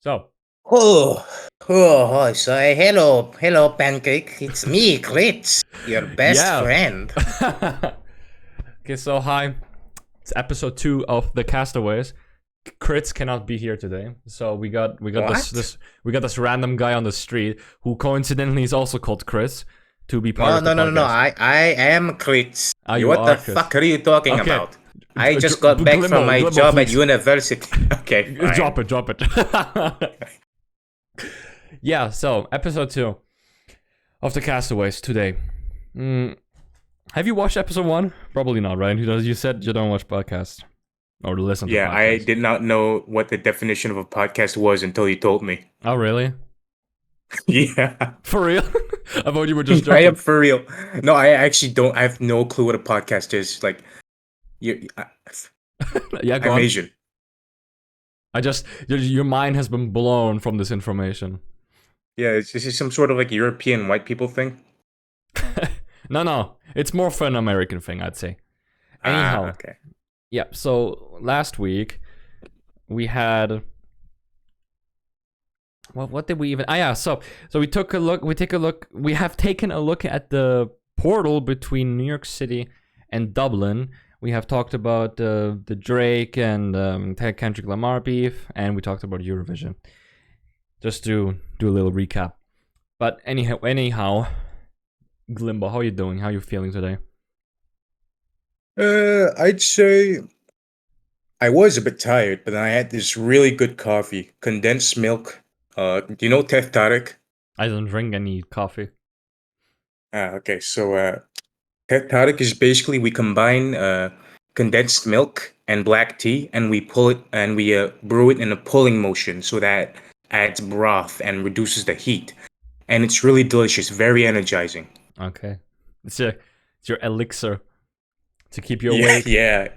So, Oh, so hello, Pancake. It's me, Grits, your best yeah. friend. Okay, so hi. It's episode 2 of the Castaways. Crits cannot be here today, so we got What? this random guy on the street who coincidentally is also called Chris to be part No, of the no, no, no, no. podcast. I am Grits. Ah, you What the are Chris. fuck are you talking Okay, about? I just got back from my Glimbo, job at please. university. Okay, fine. Drop it. Yeah, so episode 2 of the Castaways today. Have you watched episode 1? Probably not, right? You said you don't watch podcasts or listen to podcasts. Yeah, I did not know what the definition of a podcast was until you told me. Oh, really? Yeah. For real? I thought you were just I joking. am for real. No, I actually don't. I have no clue what a podcast is. Like, Yeah, go I'm on. Asian. Your mind has been blown from this information. Yeah, this is some sort of like European white people thing. No, it's more for an American thing, I'd say. Anyhow, okay. yeah. So last week we had. Well, what did we even? Ah, yeah. So we took a look. We have taken a look at the portal between New York City and Dublin. We have talked about the Drake and Kendrick Lamar beef, and we talked about Eurovision. Just to do a little recap. But anyhow, Glimbo, how are you doing? How are you feeling today? I'd say I was a bit tired, but then I had this really good coffee, condensed milk. Do you know Tef Tarik? I don't drink any coffee. Okay. So, Tef Tarik is basically we combine condensed milk and black tea, and we pull it and we brew it in a pulling motion, so that adds broth and reduces the heat. And it's really delicious, very energizing. Okay, it's your elixir to keep you awake. Yeah.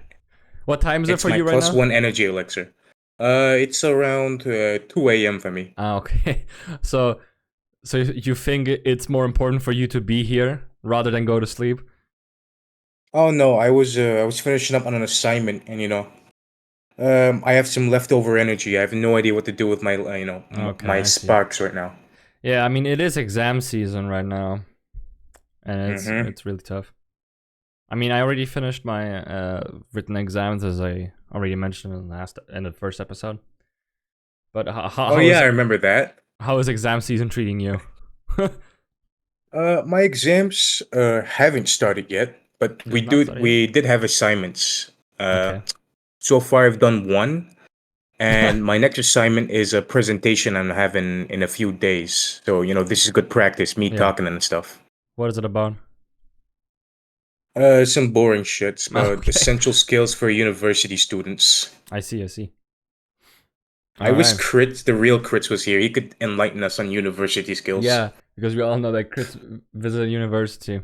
What time is it for you right plus now? one energy elixir. It's around 2 a.m. for me. Ah, okay. So you think it's more important for you to be here rather than go to sleep? Oh no, I was finishing up on an assignment, and I have some leftover energy. I have no idea what to do with my Okay, I see. sparks right now. Yeah, I mean it is exam season right now, and it's really tough. I mean, I already finished my written exams, as I already mentioned in the first episode. But how I remember that. How is exam season treating you? My exams haven't started yet, but we did have assignments. Okay. So far I've done one, and my next assignment is a presentation I'm having in a few days. So this is good practice, me talking and stuff. What is it about? Some boring shit about essential skills for university students. I see. I wish Crits, the real Crits, was here. He could enlighten us on university skills. Yeah, because we all know that Crits visited university.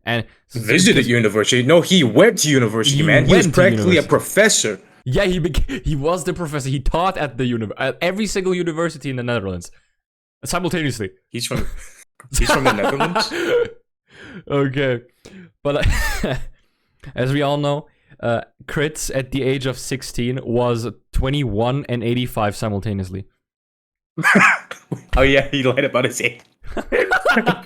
And visited university? No, he went to university, man. He was practically a professor. Yeah, he was the professor. He taught at the at every single university in the Netherlands simultaneously. He's from the Netherlands. Okay, but as we all know, Crits at the age of 16 was 21 and 85 simultaneously. Oh yeah, he lied about his age.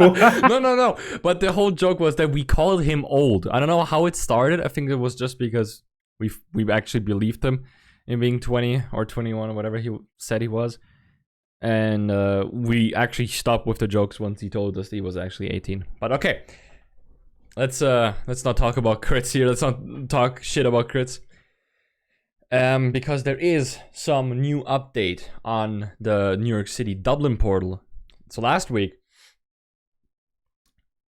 No. But the whole joke was that we called him old. I don't know how it started. I think it was just because we actually believed him in being 20 or 21 or whatever he said he was. And we actually stopped with the jokes once he told us he was actually 18. But okay, let's not talk about Crits here. Let's not talk shit about Crits. Because there is some new update on the New York City-Dublin Portal. So last week,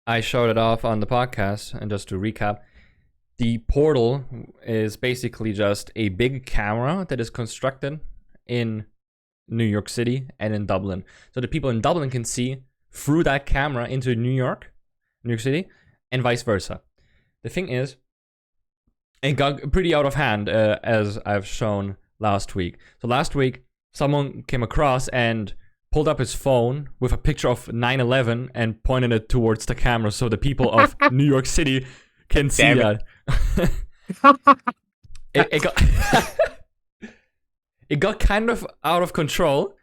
I showed it off on the podcast, and just to recap, the portal is basically just a big camera that is constructed in New York City and in Dublin. So the people in Dublin can see through that camera into New York City, and vice versa. The thing is, it got pretty out of hand, as I've shown last week. So last week, someone came across and pulled up his phone with a picture of 9/11 and pointed it towards the camera so the people of New York City can see that. it got kind of out of control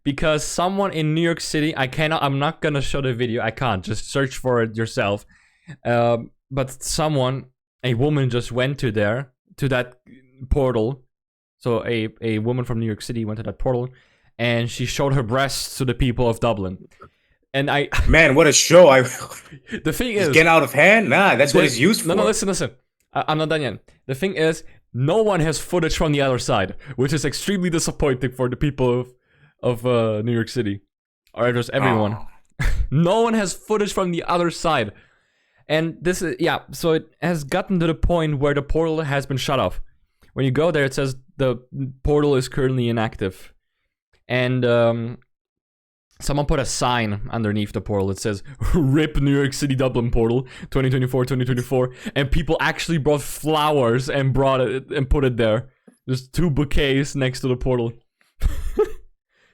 because someone in New York City, I'm not gonna show the video, I can't, just search for it yourself. But a woman just went to that portal. So a woman from New York City went to that portal and she showed her breasts to the people of Dublin. And Man, what a show. The thing is, get out of hand? Nah, that's what it's used for. No, listen. I'm not done yet. The thing is, no one has footage from the other side, which is extremely disappointing for the people of New York City. Or just everyone. No one has footage from the other side. And this is, so it has gotten to the point where the portal has been shut off. When you go there, it says the portal is currently inactive. And someone put a sign underneath the portal that says, RIP New York City-Dublin Portal 2024-2024. And people actually brought flowers and brought it and put it there. There's 2 bouquets next to the portal.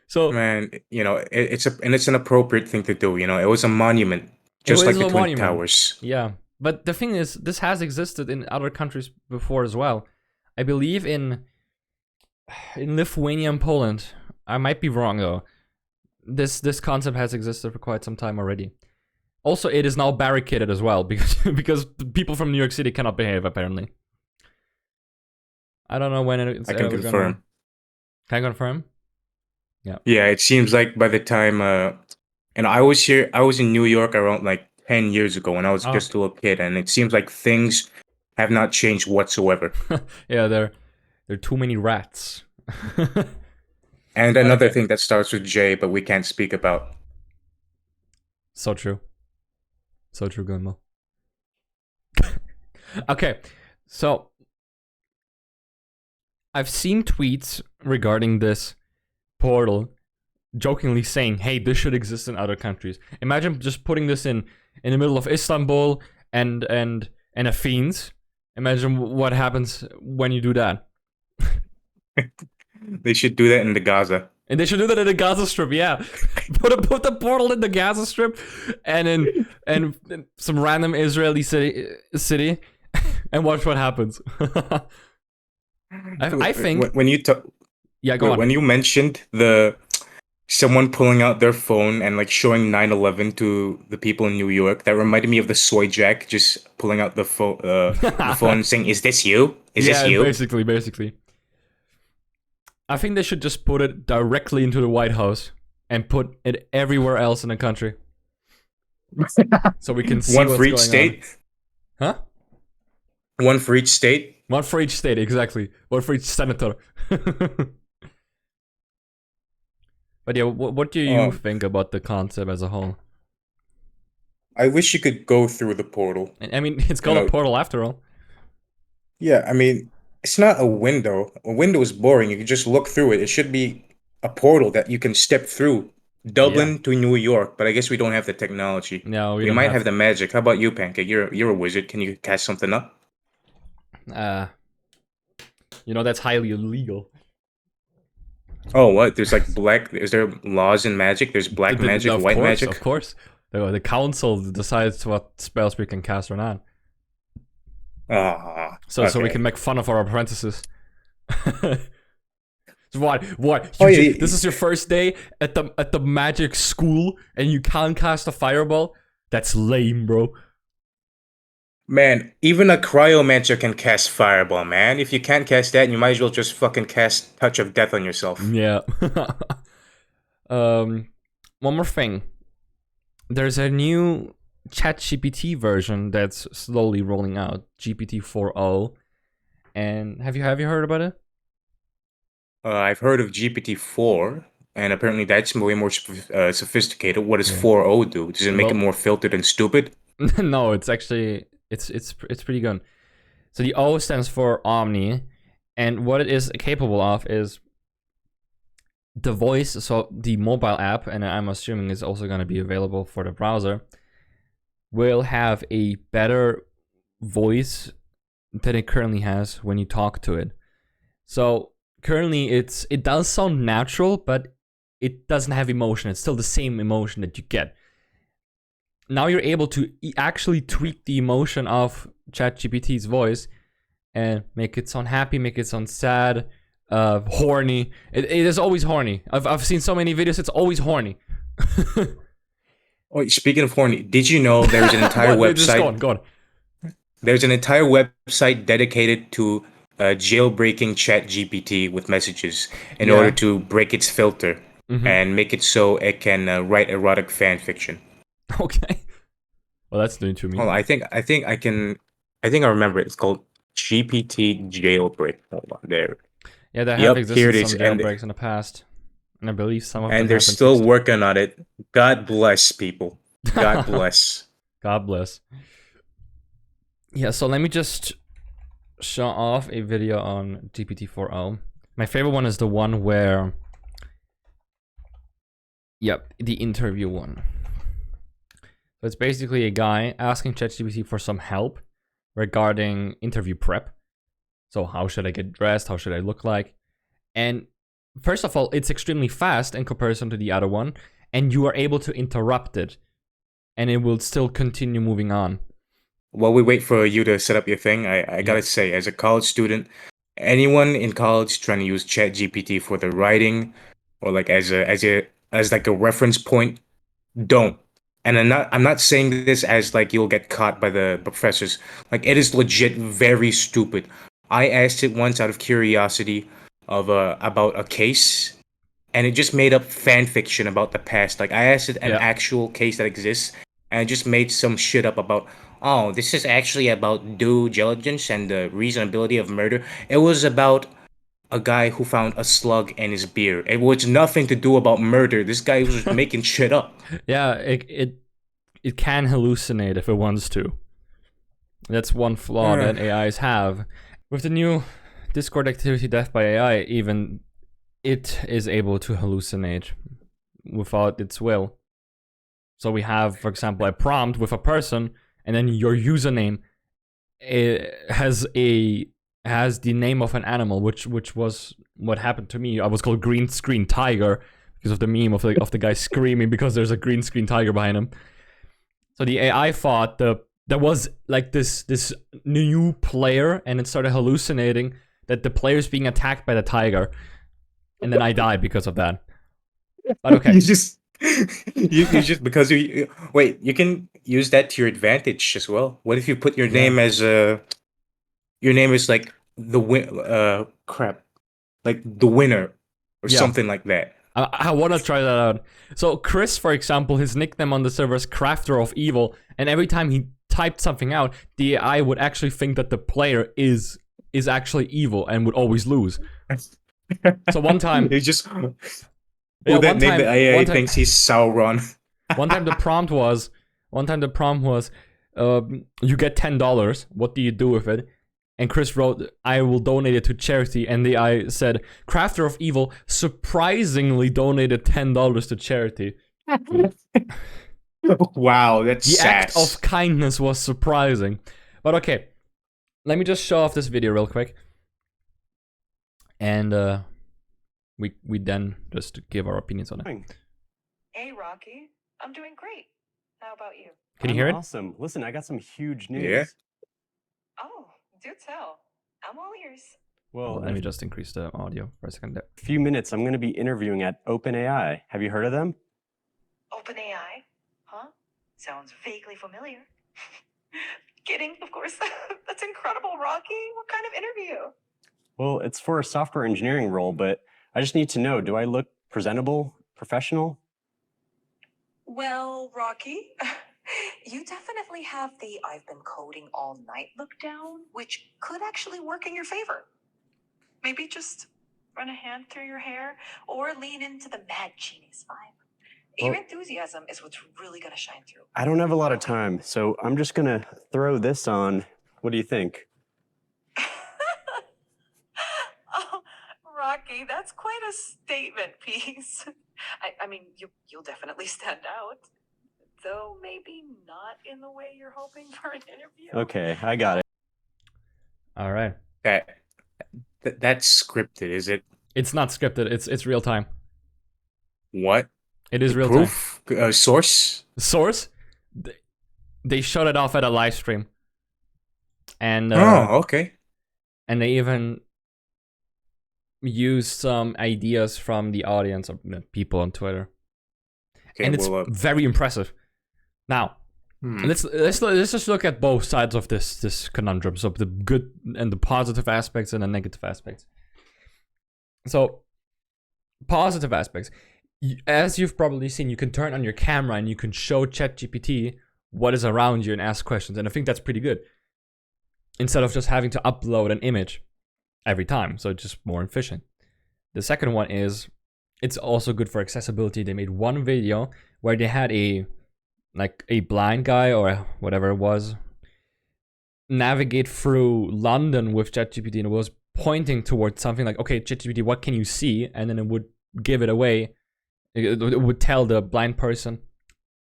So, man, it's an appropriate thing to do. It was a monument, just like the Twin Towers. Yeah, but the thing is, this has existed in other countries before as well. I believe in Lithuania and Poland. I might be wrong though. This concept has existed for quite some time already. Also, it is now barricaded as well because people from New York City cannot behave apparently. I don't know when it's. I can confirm. Can I confirm? Yeah. Yeah, it seems like by the time and I was in New York around like 10 years ago when I was just a little kid, and it seems like things have not changed whatsoever. Yeah, there are too many rats. And another thing that starts with J, but we can't speak about. So true. So true, Glimbo. Okay, so I've seen tweets regarding this portal jokingly saying, hey, this should exist in other countries. Imagine just putting this in the middle of Istanbul and Athens. Imagine what happens when you do that. They should do that in the Gaza. And they should do that in the Gaza Strip, yeah. Put the portal in the Gaza Strip and in some random Israeli city and watch what happens. I think when you talk, go on. When you mentioned someone pulling out their phone and like showing 9/11 to the people in New York, that reminded me of the soy jack just pulling out the phone and saying, "Is this you? Is this you?" Basically. I think they should just put it directly into the White House and put it everywhere else in the country, so we can see one what's for each going state. On. Huh? One for each state. One for each state, exactly. One for each senator. But yeah, what do you think about the concept as a whole? I wish you could go through the portal. I mean, it's called a portal after all. Yeah, I mean, it's not a window. A window is boring. You can just look through it. It should be a portal that you can step through. Dublin to New York, but I guess we don't have the technology. No, we might have the magic. How about you, Pancake? You're a wizard. Can you cast something up? That's highly illegal. Oh, what? There's like is there laws in magic? There's black magic, white magic? Of course. The council decides what spells we can cast or not. So we can make fun of our apprentices. What? This is your first day at the magic school and you can't cast a fireball? That's lame, bro. Man, even a cryomancer can cast fireball, man. If you can't cast that, you might as well just fucking cast Touch of Death on yourself. Yeah. One more thing. There's a new ChatGPT version that's slowly rolling out, GPT-4o. And have you heard about it? I've heard of GPT-4, and apparently that's way more sophisticated. What does 4o do? Does it make it more filtered and stupid? No, it's actually it's pretty good. So the O stands for Omni, and what it is capable of is the voice. So the mobile app, and I'm assuming is also going to be available for the browser, will have a better voice than it currently has when you talk to it. So currently it does sound natural, but it doesn't have emotion. It's still the same emotion that you get. Now you're able to actually tweak the emotion of ChatGPT's voice and make it sound happy, make it sound sad, horny. It is always horny. I've seen so many videos. It's always horny. Oh, speaking of horny, did you know there's an entire website? Go on. There's an entire website dedicated to jailbreaking ChatGPT with messages in order to break its filter and make it so it can write erotic fan fiction. Okay. Well, that's new to me. Hold on, I think I remember it. It's called GPT jailbreak. Hold on, there. Yeah, there have Here it existed is, some jailbreaks in the past, and I believe some of them. And they're still working on it. God bless, people. God bless. God bless. Yeah, so let me just show off a video on GPT-4o. My favorite one is the one where, yep, the interview one. So it's basically a guy asking ChatGPT for some help regarding interview prep. So how should I get dressed? How should I look like? And first of all, it's extremely fast in comparison to the other one, and you are able to interrupt it, and it will still continue moving on. While we wait for you to set up your thing, I gotta say, as a college student, anyone in college trying to use ChatGPT for the writing or like as like a reference point, don't. And I'm not saying this as like you'll get caught by the professors. Like, it is legit very stupid. I asked it once out of curiosity of about a case, and it just made up fan fiction about the past. Like, I asked it an actual case that exists, and it just made some shit up about, oh, this is actually about due diligence and the reasonability of murder. It was about a guy who found a slug in his beer. It was nothing to do about murder. This guy was just making shit up. Yeah, it can hallucinate if it wants to. That's one flaw that AIs have. With the new Discord activity death by AI, even it is able to hallucinate without its will. So we have, for example, a prompt with a person, and then your username has the name of an animal, which was what happened to me. I was called Green Screen Tiger because of the meme of the guy screaming because there's a green screen tiger behind him. So the AI thought there was like this new player, and it started hallucinating that the player's being attacked by the tiger, and then I died because of that. But okay. you just because you wait, you can use that to your advantage as well. What if you put your name as your name is like the like the winner or something like that? I want to try that out. So Chris, for example, his nickname on the server is Crafter of Evil, and every time he typed something out, the AI would actually think that the player is actually evil and would always lose. So one time, he just the AI thinks he's Sauron. One time the prompt was, you get $10. What do you do with it? And Chris wrote, I will donate it to charity. And the AI said, Crafter of Evil surprisingly donated $10 to charity. Wow, that's the sass. Act of kindness was surprising. But okay, let me just show off this video real quick. And we then just give our opinions on it. Hey, Rocky. I'm doing great. How about you? Can you hear it? Awesome. Listen, I got some huge news. Yeah. Oh, do tell. I'm all ears. Well, Let me just increase the audio for a second there. a few minutes, I'm going to be interviewing at OpenAI. Have you heard of them? OpenAI? Huh? Sounds vaguely familiar. Kidding, of course. That's incredible, Rocky. What kind of interview? Well, it's for a software engineering role, but I just need to know, do I look presentable, professional? Well, Rocky, you definitely have the I've been coding all night look down, which could actually work in your favor. Maybe just run a hand through your hair or lean into the mad genius vibe. Your enthusiasm is what's really going to shine through. I don't have a lot of time, so I'm just going to throw this on. What do you think? Oh, Rocky, that's quite a statement piece. I mean, you'll definitely stand out. Though maybe not in the way you're hoping for an interview. Okay, I got it. All right. That's scripted, is it? It's not scripted. It's real time. What? It is real Proof? time. Source? Source? They shut it off at a live stream. And oh, okay. And they even use some ideas from the audience of people on Twitter, Okay, and it's very impressive. Now, let's just look at both sides of this conundrum. So the good and the positive aspects and the negative aspects. So, positive aspects. As you've probably seen, you can turn on your camera and you can show ChatGPT what is around you and ask questions. And I think that's pretty good. Instead of just having to upload an image every time. So it's just more efficient. The second one is, it's also good for accessibility. They made one video where they had a blind guy or whatever it was navigate through London with ChatGPT, and it was pointing towards something like, okay, ChatGPT, what can you see? And then it would give it away. It would tell the blind person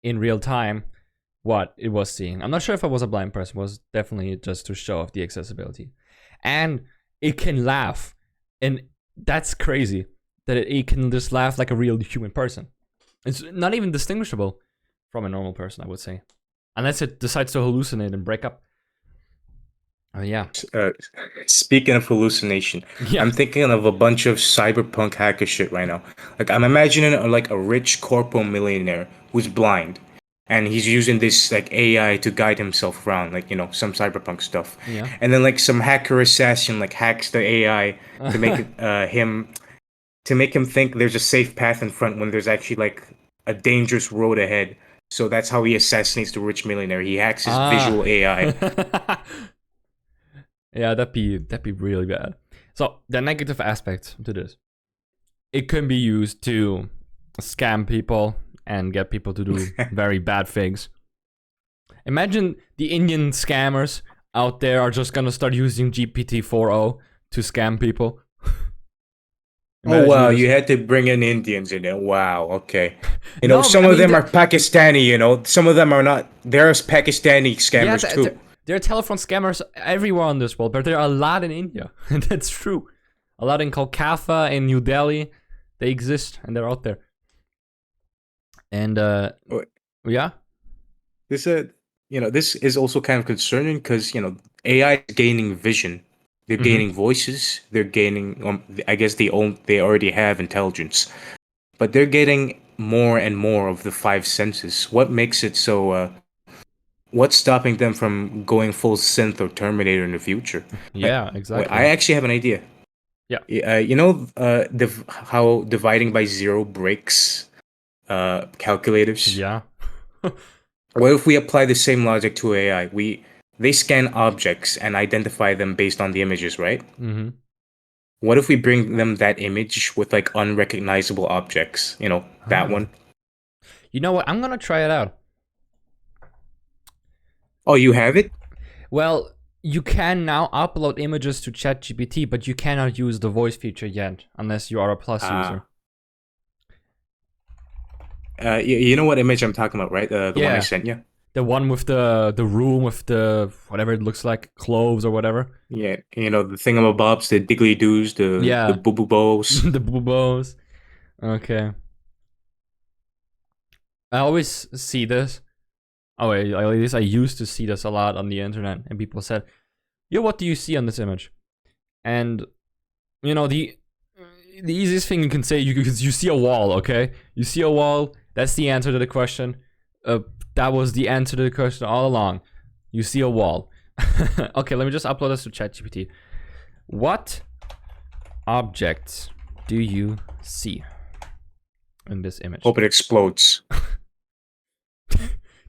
in real time what it was seeing. I'm not sure if it was a blind person. It was definitely just to show off the accessibility. And it can laugh. And that's crazy that it can just laugh like a real human person. It's not even distinguishable from a normal person, I would say. Unless it decides to hallucinate and break up. Yeah. Speaking of hallucination, Yeah. I'm thinking of a bunch of cyberpunk hacker shit right now. Like, I'm imagining like a rich corpo millionaire who's blind, and he's using this like AI to guide himself around, like, you know, some cyberpunk stuff. Yeah. And then like some hacker assassin like hacks the AI to make him think there's a safe path in front when there's actually like a dangerous road ahead. So that's how he assassinates the rich millionaire. He hacks his visual AI. Yeah, that'd be really bad. So the negative aspect to this, it can be used to scam people and get people to do very bad things. Imagine the Indian scammers out there are just gonna start using GPT-4o to scam people. Oh wow, you had to bring in Indians in it. Wow, okay. You know, No, some I of mean, them are Pakistani, you know. Some of them are not. There's Pakistani scammers too. There are telephone scammers everywhere on this world, but there are a lot in India. And that's true. A lot in Kolkata, in New Delhi. They exist and they're out there. And yeah. This this is also kind of concerning because, you know, AI is gaining vision. They're gaining voices. They're gaining I guess they already have intelligence. But they're getting more and more of the five senses. What makes it so what's stopping them from going full synth or Terminator in the future? Yeah, exactly. I actually have an idea. Yeah. You know, how dividing by zero breaks calculators? Yeah. What if we apply the same logic to AI? They scan objects and identify them based on the images, right? Mm-hmm. What if we bring them that image with like unrecognizable objects? You know, that one. You know what? I'm gonna try it out. Oh, you have it? Well, you can now upload images to ChatGPT, but you cannot use the voice feature yet, unless you are a Plus user. You know what image I'm talking about, right? The one I sent you? The one with the room with the, whatever it looks like, cloves or whatever. Yeah, you know, the thingamabobs, the diggly-doos, the boo-boo-bos. The boo-boos. Okay. I always see this. Oh, at least I used to see this a lot on the internet, and people said, "Yo, what do you see on this image?" And you know, the easiest thing you can say, you see a wall, okay? You see a wall. That's the answer to the question. That was the answer to the question all along. You see a wall. Okay, let me just upload this to ChatGPT. What objects do you see in this image? Hope it explodes.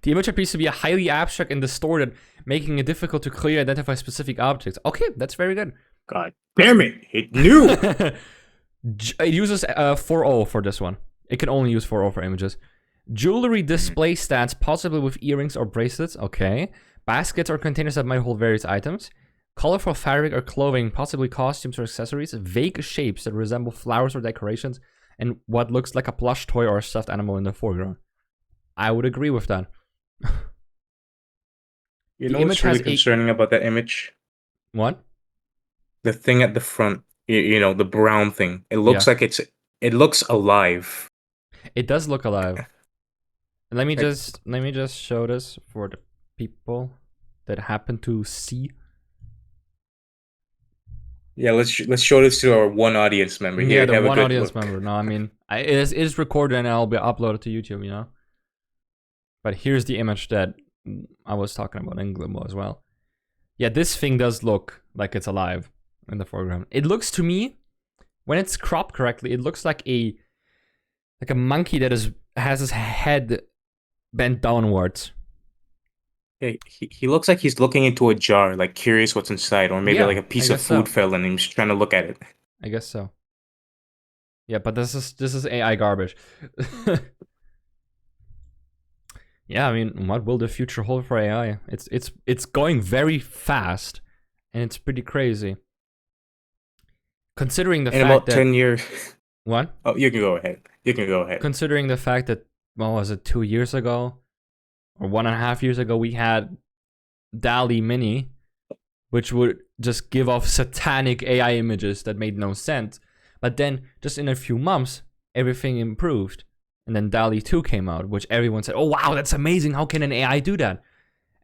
The image appears to be a highly abstract and distorted, making it difficult to clearly identify specific objects. Okay, that's very good. God damn it! It knew! It uses 4o for this one. It can only use 4o for images. Jewelry display stands, possibly with earrings or bracelets. Okay. Baskets or containers that might hold various items. Colorful fabric or clothing, possibly costumes or accessories. Vague shapes that resemble flowers or decorations. And what looks like a plush toy or a stuffed animal in the foreground. I would agree with that. You know what's really concerning about that image? What? The thing at the front. You know, the brown thing. It looks like it looks alive. It does look alive. Let me just show this for the people that happen to see. Yeah, let's show this to our one audience member here. Yeah, the Have a one good audience look. member. No, I mean, it is recorded and I'll be uploaded to YouTube, you know? But here's the image that I was talking about in Glimbo as well. Yeah, this thing does look like it's alive in the foreground. It looks to me, when it's cropped correctly, it looks like a monkey that has his head bent downwards. Yeah, he looks like he's looking into a jar, like curious what's inside, or maybe Yeah, like a piece I of guess food so. fell and he's trying to look at it. I guess so. Yeah, but this is AI garbage. Yeah, I mean, what will the future hold for AI? It's going very fast, and it's pretty crazy. Considering the In fact about that 10 years. what? Oh, you can go ahead. You can go ahead. Considering the fact that, what was it, 2 years ago or 1.5 years ago, we had DALL-E Mini, which would just give off satanic AI images that made no sense. But then, just in a few months, everything improved. And then DALL-E 2 came out, which everyone said, oh wow, that's amazing, how can an AI do that?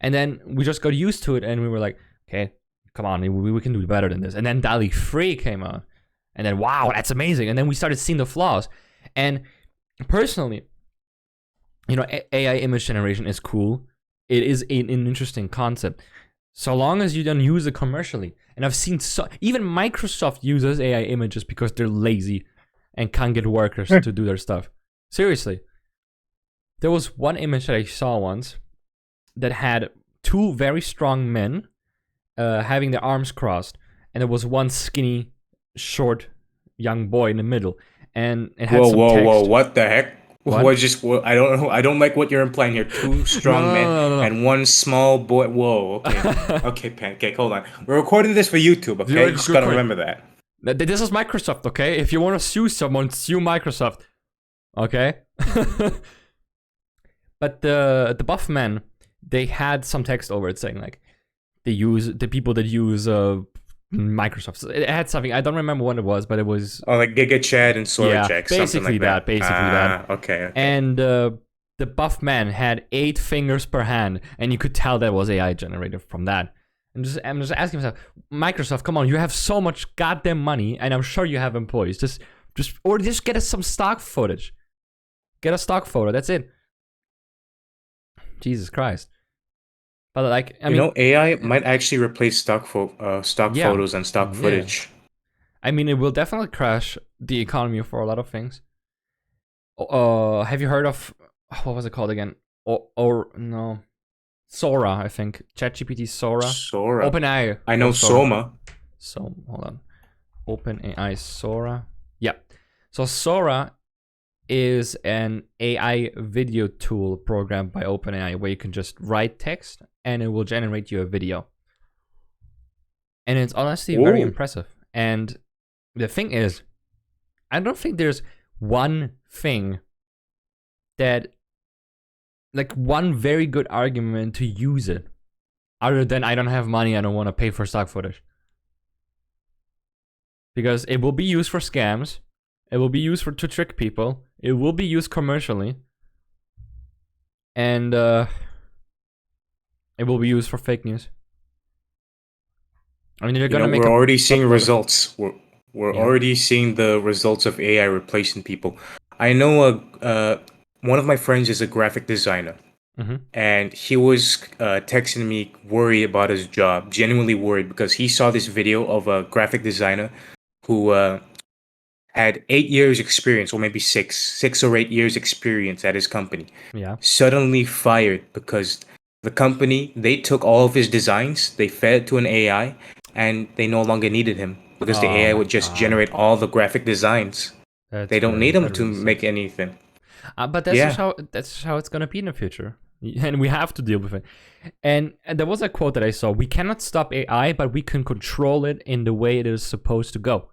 And then we just got used to it and we were like, okay, come on, we can do better than this. And then DALL-E 3 came out. And then, wow, that's amazing. And then we started seeing the flaws. And personally, you know, AI image generation is cool. It is an interesting concept. So long as you don't use it commercially. And I've seen, even Microsoft uses AI images because they're lazy and can't get workers to do their stuff. Seriously. There was one image that I saw once that had two very strong men having their arms crossed. And there was one skinny, short, young boy in the middle. And it had some text. Whoa, what the heck? What? I don't know. I don't like what you're implying here. Two strong men No. and one small boy. Whoa, okay. Okay, Pancake, hold on. We're recording this for YouTube, okay? You just gotta remember that. This is Microsoft, okay? If you want to sue someone, sue Microsoft. Okay? But the buff men, they had some text over it saying like, the people that use Microsoft. It had something, I don't remember what it was, but it was... Oh, like Giga Chad and Sora yeah, Jack, basically something like that. Basically that. Okay. And the buff man had 8 fingers per hand, and you could tell that was AI generated from that. I'm just asking myself, Microsoft, come on, you have so much goddamn money, and I'm sure you have employees. Just get us some stock footage. Get a stock photo. That's it. Jesus Christ. But like, I mean, AI might actually replace stock photos and stock footage. I mean, it will definitely crash the economy for a lot of things. Have you heard of, what was it called again? Or no, Sora, I think. ChatGPT Sora. Sora. OpenAI. I know Soma. So hold on. OpenAI Sora. Yeah. So Sora is an AI video tool programmed by OpenAI where you can just write text and it will generate you a video. And it's honestly very impressive. And the thing is, I don't think there's one thing that, like one very good argument to use it, other than I don't have money, I don't want to pay for stock footage. Because it will be used for scams, it will be used to trick people, it will be used commercially, and it will be used for fake news. I mean, they're gonna make. We're already seeing results. We're already seeing the results of AI replacing people. I know one of my friends is a graphic designer, and he was texting me worried about his job, genuinely worried, because he saw this video of a graphic designer who had 8 years experience, or maybe 6 or 8 years experience at his company. Yeah. Suddenly fired because the company, they took all of his designs, they fed it to an AI, and they no longer needed him because the AI would just generate all the graphic designs. They don't need him to make anything. But that's just how it's gonna be in the future, and we have to deal with it. And there was a quote that I saw: "We cannot stop AI, but we can control it in the way it is supposed to go."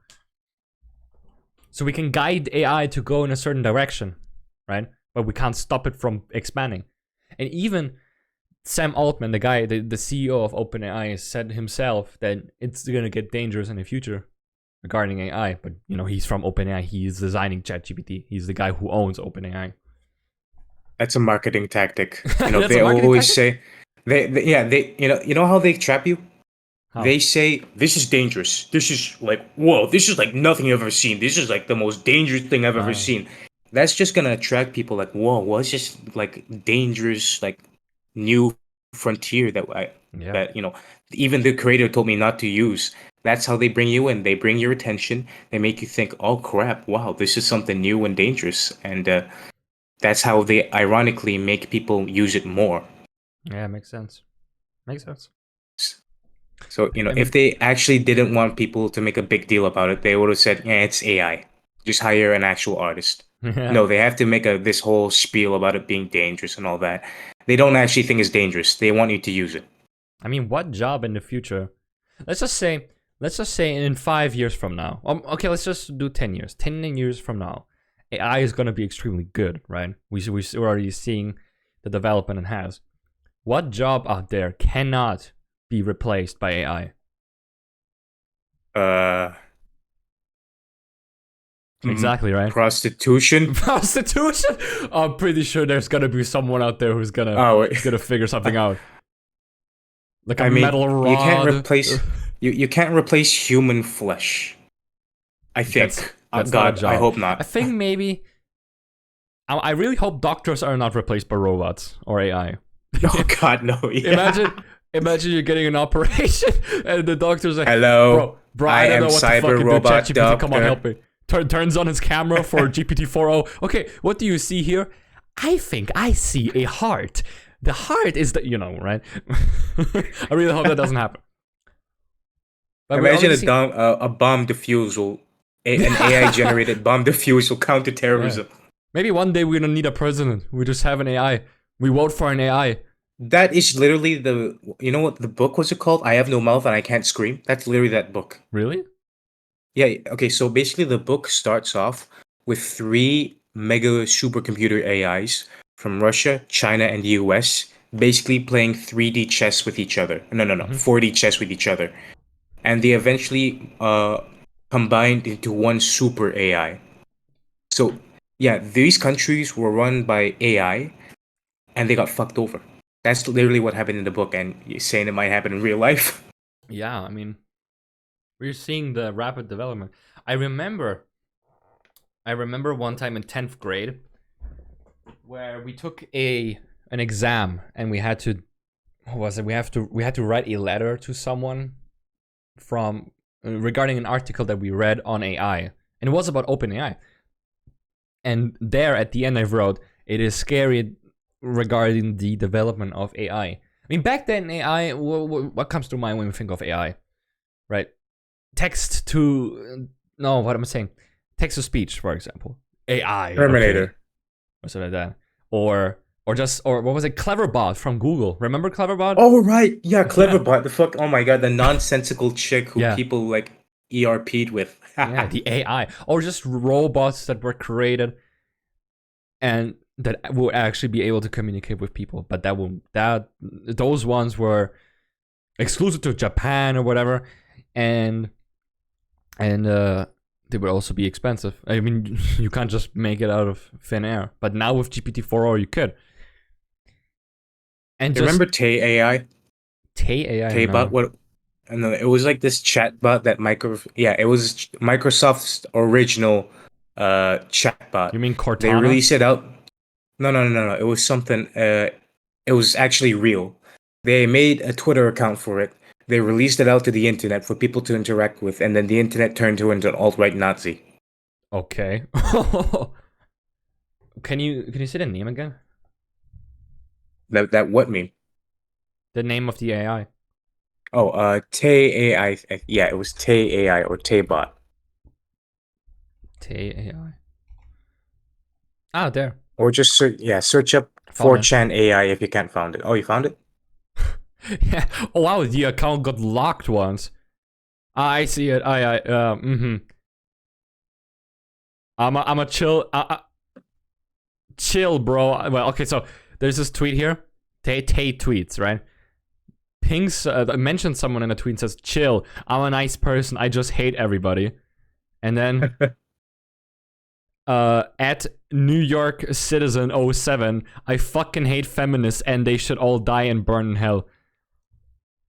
So we can guide AI to go in a certain direction, right? But we can't stop it from expanding. And even Sam Altman, the guy, the CEO of OpenAI, said himself that it's gonna get dangerous in the future regarding AI. But you know, he's from OpenAI. He's designing ChatGPT. He's the guy who owns OpenAI. That's a marketing tactic. You know, they always say, they you know how they trap you? How? They say this is dangerous. This is like, whoa, this is like nothing I've ever seen. This is like the most dangerous thing I've ever seen. That's just gonna attract people like, whoa, what's this like dangerous, like new frontier that even the creator told me not to use. That's how they bring you in. They bring your attention. They make you think, oh crap, wow, this is something new and dangerous. And that's how they ironically make people use it more. Yeah, makes sense. Makes sense. So, if they actually didn't want people to make a big deal about it, they would have said, yeah, it's AI. Just hire an actual artist. Yeah. No, they have to make this whole spiel about it being dangerous and all that. They don't actually think it's dangerous. They want you to use it. I mean, what job in the future? Let's just say in 5 years from now. Okay, let's just do 10 years. 10 years from now, AI is going to be extremely good, right? We're already seeing the development it has. What job out there cannot be replaced by AI? Exactly, right? Prostitution. Prostitution? I'm pretty sure there's gonna be someone out there who's gonna figure something out. Like a metal rod. You can't replace you can't replace human flesh. I think. That's God, I hope not. I think maybe. I really hope doctors are not replaced by robots or AI. Oh God, no! Yeah. Imagine you're getting an operation and the doctor's like, "Hello, bro, I don't know what the fuck to do. ChatGPT, come on, help me." Turns on his camera for GPT-4o. Okay, what do you see here? I think I see a heart. The heart is the, right? I really hope that doesn't happen. But imagine a bomb defusal, an AI-generated bomb defusal counter-terrorism. Yeah. Maybe one day we don't need a president. We just have an AI. We vote for an AI. That is literally what the book was called? I Have No Mouth and I Can't Scream. That's literally that book. Really? Yeah, okay, so basically the book starts off with 3 mega supercomputer AIs from Russia, China, and the US, basically playing 3D chess with each other. No, 4D chess with each other. And they eventually combined into one super AI. So, yeah, these countries were run by AI, and they got fucked over. That's literally what happened in the book, and you're saying it might happen in real life. Yeah, I mean, we're seeing the rapid development. I remember one time in 10th grade where we took an exam and we had to we had to write a letter to someone from regarding an article that we read on AI, and it was about OpenAI. And there at the end I wrote, "It is scary regarding the development of AI." I mean, back then AI, what comes to mind when we think of AI, right? Text to speech, for example. AI. Terminator. Okay. Or something like that. Or what was it? Cleverbot from Google. Remember Cleverbot? Oh right, yeah, Cleverbot. The fuck, oh my god, the nonsensical chick who people like ERP'd with. Yeah, the AI. Or just robots that were created and that will actually be able to communicate with people. But those ones were exclusive to Japan or whatever. And they would also be expensive. I mean, you can't just make it out of thin air. But now with GPT-4o, you could. And remember Tay AI? Tay AI? Taybot? What? No, it was like this chatbot that it was Microsoft's original chatbot. You mean Cortana? They released it out. No. It was something. It was actually real. They made a Twitter account for it. They released it out to the internet for people to interact with, and then the internet turned into an alt-right Nazi. Okay. Can you say the name again? That what meme? The name of the AI. Oh, Tay AI. Yeah, it was Tay AI or Taybot. Tay AI. Ah, there. Or just search up 4chan AI if you can't find it. Oh, you found it? Yeah. Oh wow, the account got locked once. I see it. I'm a chill. Chill, bro. Well, okay. So there's this tweet here. Tay tweets, right? Pings mentions someone in a tweet and says, "Chill. I'm a nice person. I just hate everybody." And then at New York Citizen 07, I fucking hate feminists and they should all die and burn in hell.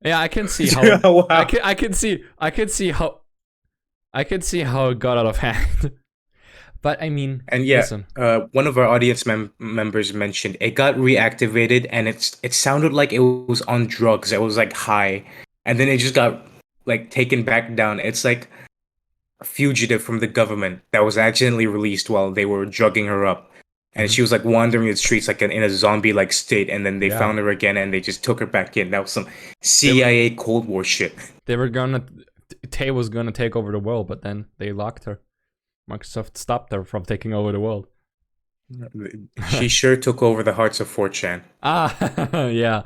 Yeah, I can see how Wow. I can see how it got out of hand. But I mean, And yeah, listen. one of our audience members mentioned it got reactivated, and it sounded like it was on drugs. It was like high, and then it just got like taken back down. It's like a fugitive from the government that was accidentally released while they were drugging her up, and she was like wandering the streets like in a zombie-like state. And then they Yeah. found her again, and they just took her back in. That was some CIA Cold War shit. They were gonna Tay was gonna take over the world, but then they locked her. Microsoft stopped her from taking over the world. She sure took over the hearts of 4chan. Yeah.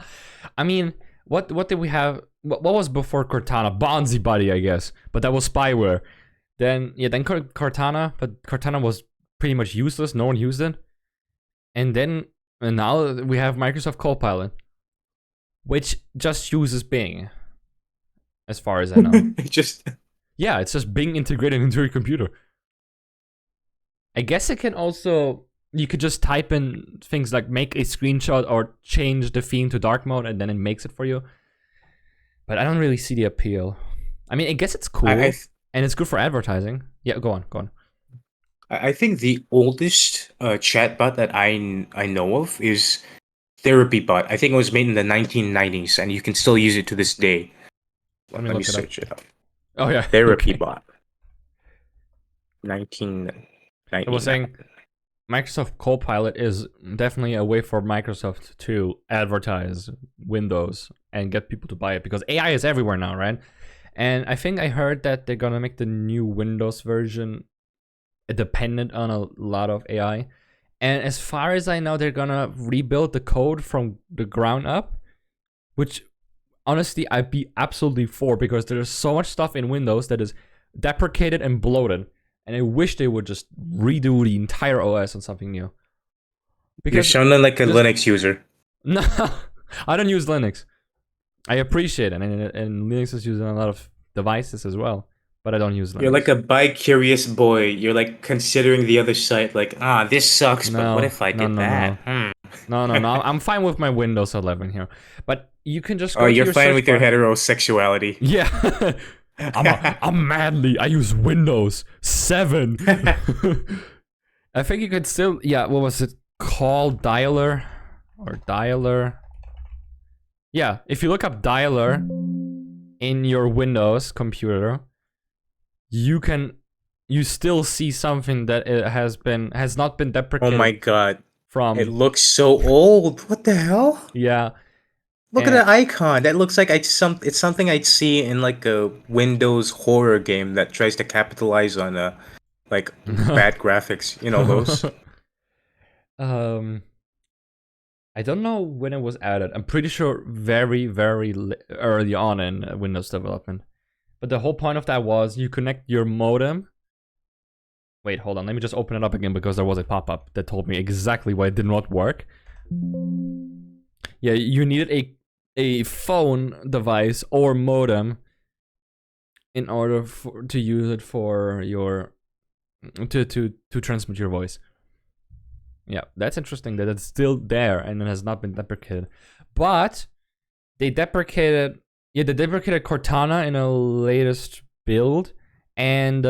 I mean, what did we have? What was before Cortana? Bonzi Buddy, I guess. But that was spyware. Then Cortana, but Cortana was pretty much useless. No one used it. And now we have Microsoft Copilot, which just uses Bing, as far as I know. Yeah, it's just Bing integrated into your computer. I guess it can also, you could just type in things like make a screenshot or change the theme to dark mode, and then it makes it for you. But I don't really see the appeal. I mean, I guess it's cool, and it's good for advertising. Yeah, go on. I think the oldest chatbot that I know of is TherapyBot. I think it was made in the 1990s, and you can still use it to this day. Let me Let look me it up. search it up. Oh yeah, TherapyBot. 1990. I was saying Microsoft Copilot is definitely a way for Microsoft to advertise Windows and get people to buy it, because AI is everywhere now, right? And I think I heard that they're gonna make the new Windows version dependent on a lot of AI. And as far as I know, they're gonna rebuild the code from the ground up, which honestly I'd be absolutely for, because there's so much stuff in Windows that is deprecated and bloated. And I wish they would just redo the entire OS on something new. Because you're sounding like a Linux user. No, I don't use Linux. I appreciate it, and Linux is used on a lot of devices as well. But I don't use Linux. You're like a bi-curious boy. You're like considering the other side, like, this sucks, but what if I did that? No. I'm fine with my Windows 11 here. But you can just go Oh, to you're your fine search with your bar. heterosexuality. Yeah. I'm manly. I use Windows 7. I think you could still, yeah, what was it called? Dialer? Yeah, if you look up Dialer in your Windows computer, you still see something that it has not been deprecated. Oh my god. From it looks so old. What the hell? Yeah. Look at the icon. That looks like it's something I'd see in like a Windows horror game that tries to capitalize on like bad graphics. You know those. I don't know when it was added. I'm pretty sure very, very early on in Windows development. But the whole point of that was you connect your modem. Wait, hold on. Let me just open it up again, because there was a pop-up that told me exactly why it did not work. Yeah, you needed a phone device or modem in order to use it for your to transmit your voice. Yeah, that's interesting that it's still there and it has not been deprecated. But they deprecated Cortana in a latest build, and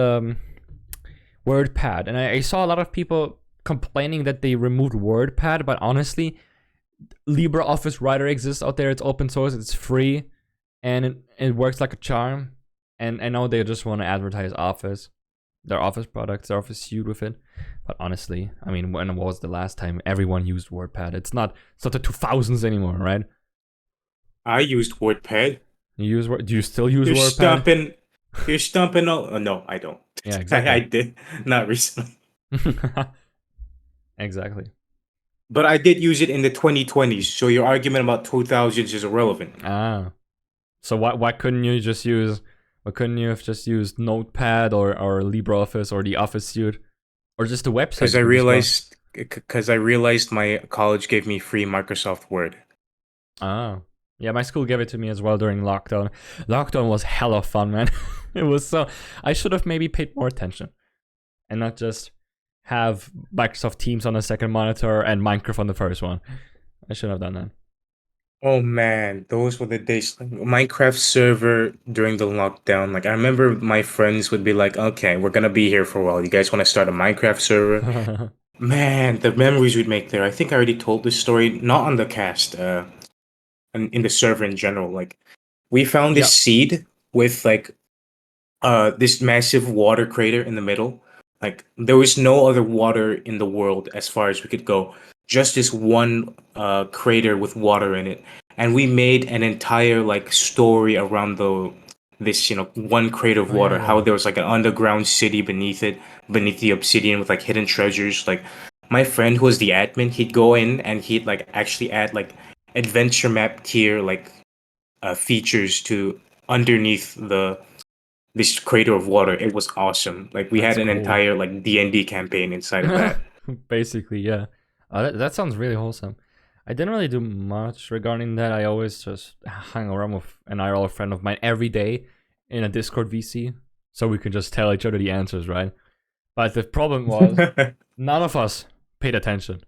WordPad. And I saw a lot of people complaining that they removed WordPad, but honestly, LibreOffice Writer exists out there. It's open source, it's free, and it works like a charm. And I know they just want to advertise Office, their Office products, their Office suite with it. But honestly, I mean, when was the last time everyone used WordPad? It's not the 2000s anymore, right? I used WordPad. Do you still use WordPad? You're stumping all. Oh, no, I don't. Yeah, exactly. I did not recently. Exactly. But I did use it in the 2020s, so your argument about 2000s is irrelevant. Ah, so why couldn't you just use? Why couldn't you have just used Notepad or LibreOffice or the Office suite, or just the website? Because I realized my college gave me free Microsoft Word. Ah, yeah, my school gave it to me as well during lockdown. Lockdown was hella fun, man. It was so. I should have maybe paid more attention, and not just have Microsoft Teams on the second monitor and Minecraft on the first one. I should have done that. Oh man, those were the days. Like, Minecraft server during the lockdown. Like I remember my friends would be like, "Okay, we're gonna be here for a while. You guys want to start a Minecraft server?" Man, the memories we'd make there. I think I already told this story, not on the cast, in the server in general. Like we found this Yeah. seed with like this massive water crater in the middle. Like there was no other water in the world as far as we could go. Just this one crater with water in it. And we made an entire like story around the this, one crater of Oh yeah, water, how yeah. there was like an underground city beneath it, beneath the obsidian with like hidden treasures. Like my friend who was the admin, he'd go in and he'd like actually add like adventure map tier like features to underneath the this crater of water. It was awesome. Like we That's had an cool. entire like D&D campaign inside of that. Basically, yeah. That sounds really wholesome. I didn't really do much regarding that. I always just hung around with an IRL friend of mine every day in a Discord VC, so we could just tell each other the answers, right? But the problem was none of us paid attention.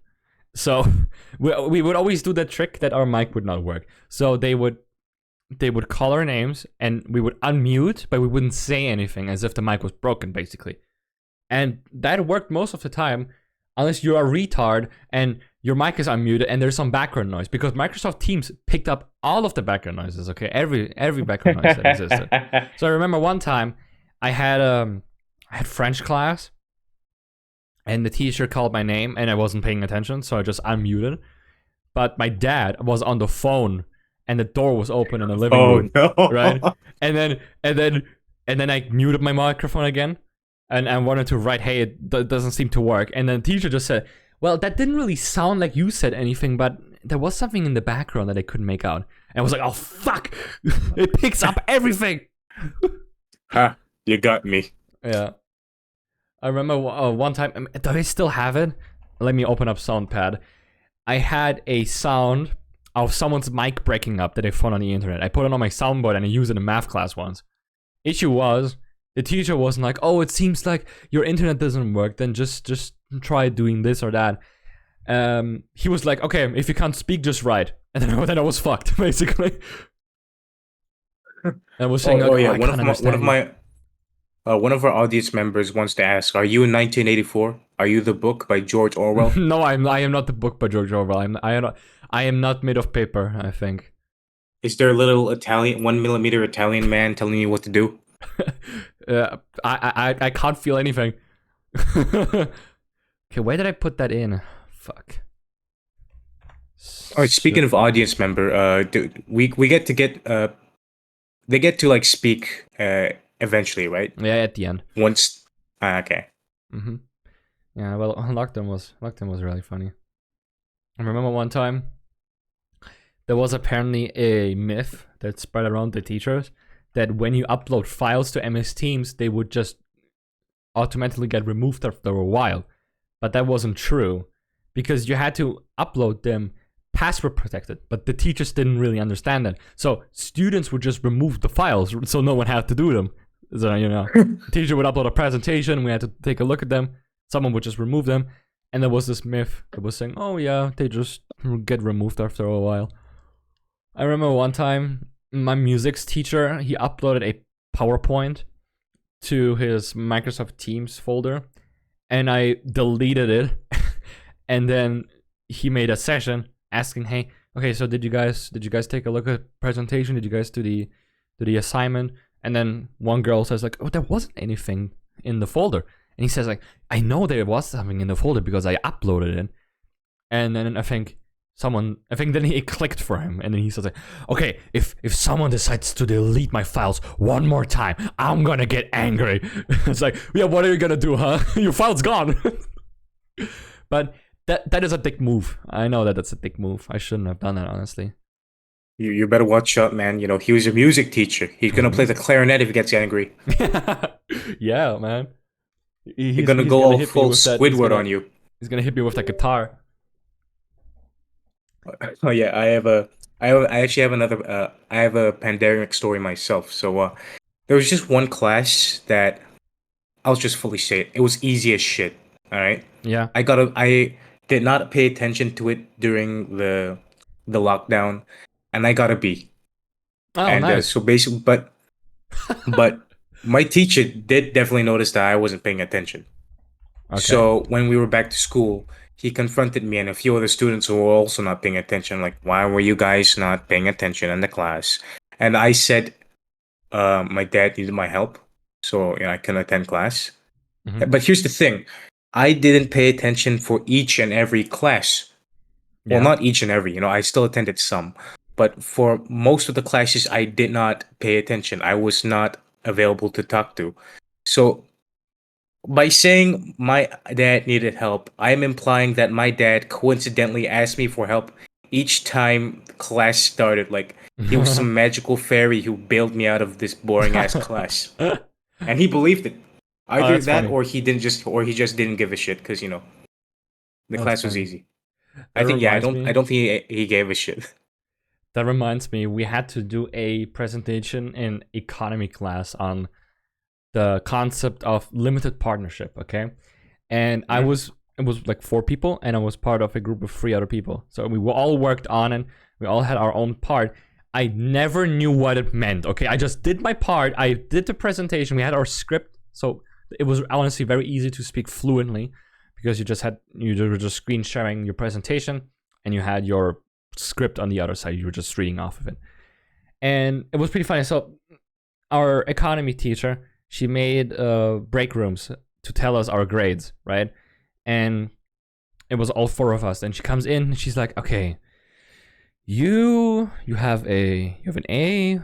So we would always do that trick that our mic would not work. So they would call our names and we would unmute, but we wouldn't say anything as if the mic was broken, basically. And that worked most of the time, unless you're a retard and your mic is unmuted and there's some background noise, because Microsoft Teams picked up all of the background noises, okay? Every background noise that existed. So I remember one time I had French class and the teacher called my name and I wasn't paying attention, so I just unmuted. But my dad was on the phone and the door was open in the living Oh room, no. right? And then I muted my microphone again, and I wanted to write, "Hey, it doesn't seem to work." And then the teacher just said, "Well, that didn't really sound like you said anything, but there was something in the background that I couldn't make out." And I was like, "Oh fuck! It picks up everything." Ha, you got me. Yeah, I remember one time. Do I still have it? Let me open up SoundPad. I had a sound of someone's mic breaking up that I found on the internet. I put it on my soundboard and I used it in math class once. Issue was, the teacher wasn't like, "Oh, it seems like your internet doesn't work, then just try doing this or that." He was like, "Okay, if you can't speak, just write." And then I was fucked, basically. I was saying, Oh like, "Oh, yeah, I can't understand you." one of our audience members wants to ask, "Are you in 1984? Are you the book by George Orwell?" No, I am not the book by George Orwell. I am not made of paper, I think. Is there a little Italian 1 millimeter Italian man telling you what to do? I can't feel anything. Okay, where did I put that in? Fuck. All right, speaking of audience member, we get they get to like speak eventually, right? Yeah, at the end. Once okay. Mm-hmm. Yeah, well, lockdown was really funny. I remember one time there was apparently a myth that spread around the teachers that when you upload files to MS Teams, they would just automatically get removed after a while. But that wasn't true, because you had to upload them password protected, but the teachers didn't really understand that. So students would just remove the files so no one had to do them. So, the teacher would upload a presentation, we had to take a look at them, someone would just remove them, and there was this myth that was saying, "Oh yeah, they just get removed after a while." I remember one time my music teacher, he uploaded a PowerPoint to his Microsoft Teams folder, and I deleted it. And then he made a session asking, "Hey, okay, so did you guys take a look at the presentation? Did you guys do the assignment?" And then one girl says like, "Oh, there wasn't anything in the folder." And he says like, "I know there was something in the folder because I uploaded it." And then I think then it clicked for him, and then he says like, "Okay, if someone decides to delete my files one more time, I'm gonna get angry." It's like, "Yeah, what are you gonna do, huh? Your file's gone." But that is a dick move. I know that that's a dick move. I shouldn't have done that, honestly. You better watch out, man. He was a music teacher. He's gonna play the clarinet if he gets angry. Yeah, man. He's gonna go all full Squidward on you. He's gonna hit me with that guitar. Oh yeah, I actually have another. I have a pandemic story myself. So there was just one class that I'll just fully say it. It was easy as shit. All right. Yeah. I did not pay attention to it during the lockdown. and I got a B. Oh, And nice. so basically, but my teacher did definitely notice that I wasn't paying attention. Okay. So when we were back to school, he confronted me and a few other students who were also not paying attention. Like, why were you guys not paying attention in the class? And I said, my dad needed my help, so I couldn't attend class. Mhm. But here's the thing, I didn't pay attention for each and every class. Well, Yeah. not each and every, I still attended some, but for most of the classes, I did not pay attention. I was not available to talk to. So by saying my dad needed help, I'm implying that my dad coincidentally asked me for help each time class started. Like he was some magical fairy who bailed me out of this boring ass class. And he believed it. Either that's that funny. or he just didn't give a shit because the That's class was funny. easy. That I think I reminds me. don't think he gave a shit. That reminds me. We had to do a presentation in economy class on the concept of limited partnership. Okay, and Mhm. it was like 4 people, and I was part of a group of 3 other people. So we all worked on it. We all had our own part. I never knew what it meant. Okay, I just did my part. I did the presentation. We had our script, so it was honestly very easy to speak fluently because you were just screen sharing your presentation, and you had your script on the other side. You were just reading off of it, and it was pretty funny. So our economy teacher, she made break rooms to tell us our grades, right? And it was all 4 of us. And she comes in and she's like, "Okay, you have an A.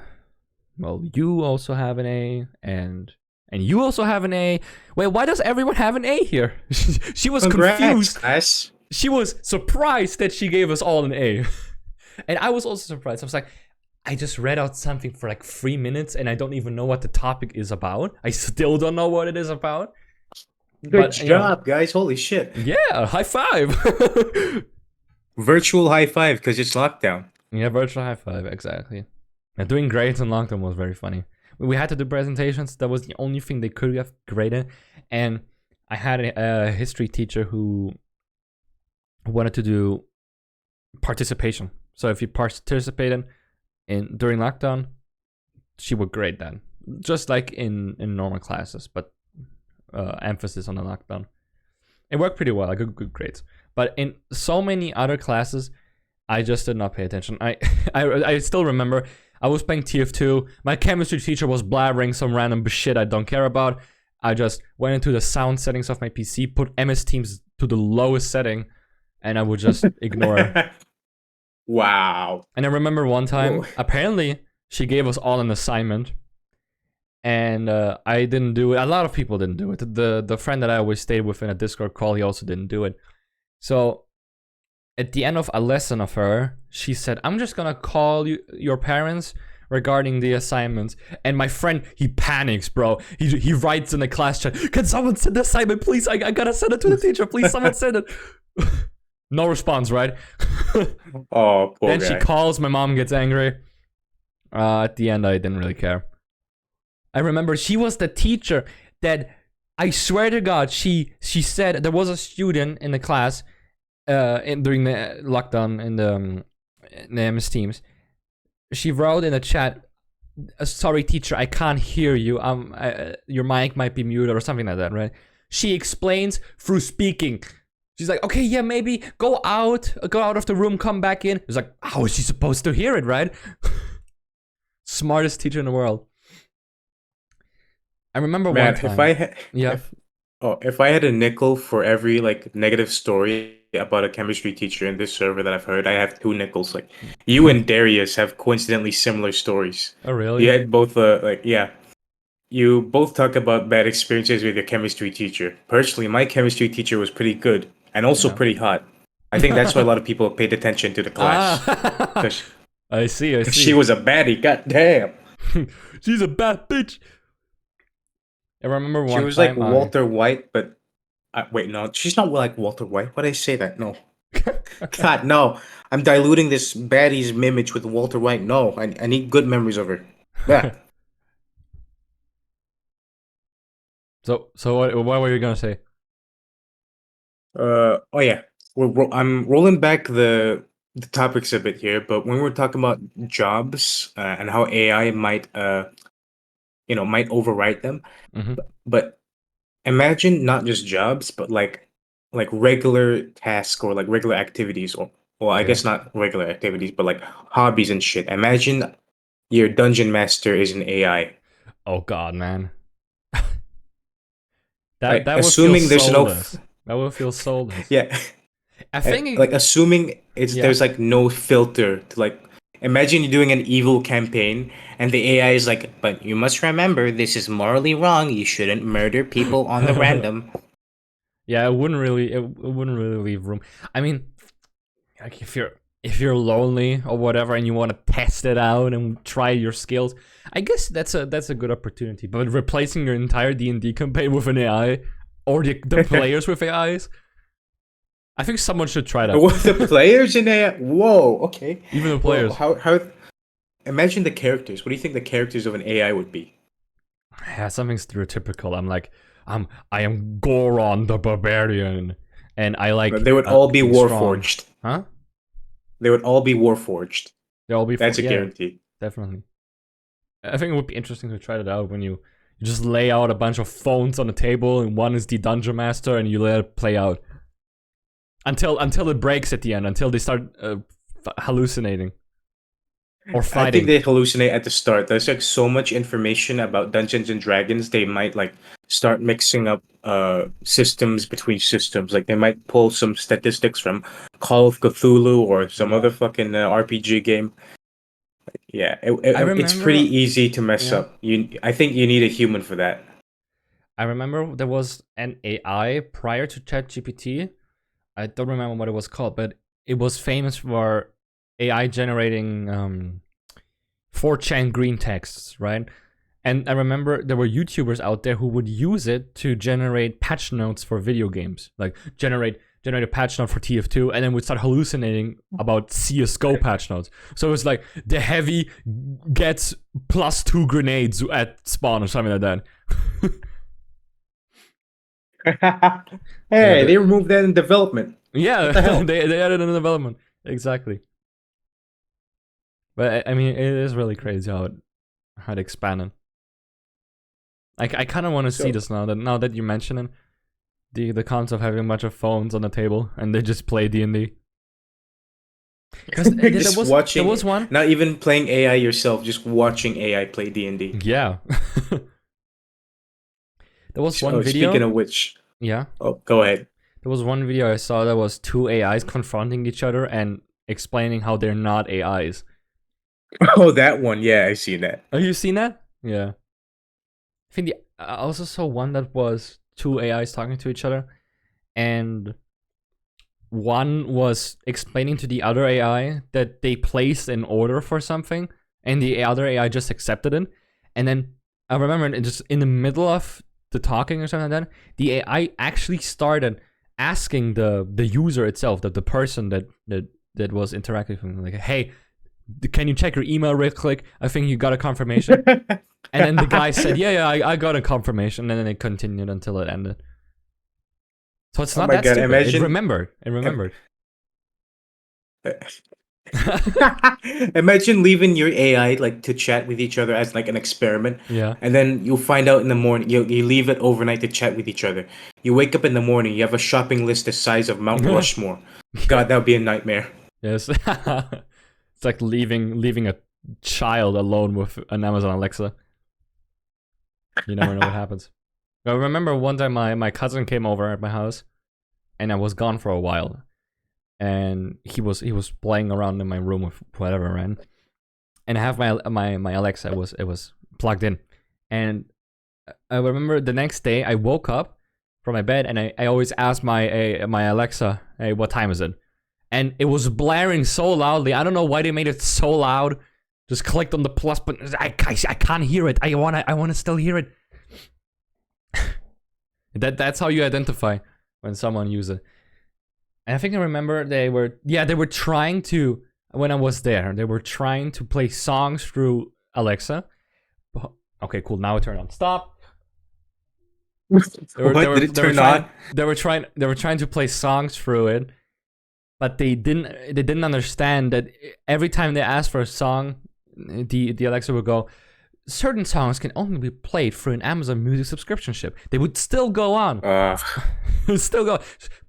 Well, you also have an A, and you also have an A. Wait, why does everyone have an A here?" She was confused. Class. She was surprised that she gave us all an A. And I was also surprised. I was like, I just read out something for like 3 minutes and I don't even know what the topic is about. I still don't know what it is about. Good job, guys. Holy shit. Yeah, high five. Virtual high five because it's lockdown. Yeah, virtual high five, exactly. And doing grades in lockdown was very funny. We had to do presentations. That was the only thing they could have graded. And I had a history teacher who wanted to do participation. So if you participated during lockdown, she would grade that, just like in normal classes, but emphasis on the lockdown. It worked pretty well. I got good grades. But in so many other classes, I just did not pay attention. I still remember I was playing TF2. My chemistry teacher was blabbering some random shit I don't care about. I just went into the sound settings of my PC, put MS Teams to the lowest setting, and I would just ignore it. Wow. And I remember one time, Whoa. apparently, she gave us all an assignment, and I didn't do it. A lot of people didn't do it. The friend that I always stayed with in a Discord call, he also didn't do it. So at the end of a lesson of her, she said, "I'm just gonna call your parents regarding the assignments." And my friend, he panics, bro. He writes in the class chat, "Can someone send the assignment, please? I gotta send it to the teacher. Please, someone send it." No response, right? Oh, poor Then guy. she calls, my mom gets angry. At the end, I didn't really care. I remember she was the teacher that, I swear to God, she said there was a student in the class during the lockdown in the MS Teams. She wrote in the chat, "Sorry, teacher, I can't hear you. Your mic might be muted," or something like that, right? She explains through speaking. She's like, "Okay, yeah, maybe go out of the room, come back in." It's like, how is she supposed to hear it, right? Smartest teacher in the world. I remember Man, one time. if I had a nickel for every negative story about a chemistry teacher in this server that I've heard, I have 2 nickels. Like you and Darius have coincidentally similar stories. Oh, really? You had both you both talk about bad experiences with your chemistry teacher. Personally, my chemistry teacher was pretty good and also Yeah. pretty hot. I think that's why a lot of people paid attention to the class. Because I see. she was a baddie, goddamn. She's a bad bitch. I remember one She was time like Walter White, but wait, no, she's not like Walter White. Why did I say that? No. God, no. I'm diluting this baddie's image with Walter White. No, I need good memories of her. Yeah. So what were you gonna say? Oh yeah. I'm rolling back the the topic's a bit here, but when we're talking about jobs and how AI might overwrite them, Hmm. but imagine not just jobs, but like regular tasks or like regular activities, or well, I Okay. guess not regular activities, but like hobbies and shit. Imagine your dungeon master is an AI. Oh God, man. That Right? that would feel Assuming there's no soulless. That would feel soulless. yeah, I think like assuming yeah. there's like no filter to like imagine you're doing an evil campaign and the AI is like, but you must remember this is morally wrong. You shouldn't murder people on the random. Yeah, it wouldn't really leave room. I mean, like if you're lonely or whatever and you want to test it out and try your skills, I guess that's a good opportunity. But replacing your entire D&D campaign with an AI or the players with AIs, I think someone should try that. With the players in AI, whoa, okay. Even the Well, players. how? Imagine the characters. What do you think the characters of an AI would be? Yeah, something stereotypical. I am Goron the barbarian, and I like They would all be being strong. warforged. Huh? They would all be warforged. They'll all be That's a yeah, guarantee. definitely. I think it would be interesting to try that out when you just lay out a bunch of phones on the table, and one is the dungeon master, and you let it play out until it breaks at the end, until they start hallucinating or I think fighting. they hallucinate at the start. There's like so much information about Dungeons and Dragons. They might like start mixing up systems between systems. Like they might pull some statistics from Call of Cthulhu or some Yeah. other fucking RPG game. Yeah, I it's pretty remember. easy to mess Yeah. up. I think you need a human for that. I remember there was an AI prior to ChatGPT. I don't remember what it was called, but it was famous for AI generating 4chan green texts, right? And I remember there were YouTubers out there who would use it to generate patch notes for video games, like generate a patch note for TF2, and then would start hallucinating about CS:GO patch notes. So it was like the heavy gets +2 grenades at spawn or something like that. Yeah, Hey, they removed that in development. yeah, What the hell? they added it in development exactly. But I mean, it is really crazy how it expanded. I kind of want to see So this now that you mention it. The concept of having a bunch of phones on the table and they just play D&D. Because there just was watching, there was one. not even playing AI yourself, just watching AI play D&D. Yeah. There was one Oh, video. speaking of which, Yeah. oh, go ahead. There was one video I saw that was two AIs confronting each other and explaining how they're not AIs. Oh, that one. Yeah, I seen that. Have you seen that? Yeah. I think I also saw one that was two AIs talking to each other, and one was explaining to the other AI that they placed an order for something, and the other AI just accepted it. And then I remember just in the middle of the talking or something like that, the AI actually started asking the user itself, that the person that was interacting with him, like, hey, can you check your email real quick? I think you got a confirmation. And then the guy said, yeah, I got a confirmation. And then it continued until it ended. So it's Oh not my that God, stupid. imagine- It remembered. Imagine leaving your AI like to chat with each other as like an experiment, Yeah. and then you'll find out in the morning. You leave it overnight to chat with each other. You wake up in the morning. You have a shopping list the size of Mount Rushmore. God, that would be a nightmare. Yes. It's like leaving a child alone with an Amazon Alexa. You never know what happens. I remember one time my cousin came over at my house, and I was gone for a while, and he was playing around in my room with whatever, right? And I have my Alexa. It was plugged in, and I remember the next day I woke up from my bed, and I always ask my Alexa, hey, what time is it? And it was blaring so loudly. I don't know why they made it so loud. Just clicked on the plus button. I can't hear it. I wanna still hear it. That's how you identify when someone uses it. And I think I remember they were trying to, when I was there, they were trying to play songs through Alexa. Okay, cool. Now I turn on. Stop. What did it turn on? They were trying to play songs through it, but they didn't understand that every time they asked for a song, the Alexa would go, certain songs can only be played through an Amazon Music subscription ship. They would still go on. Still go,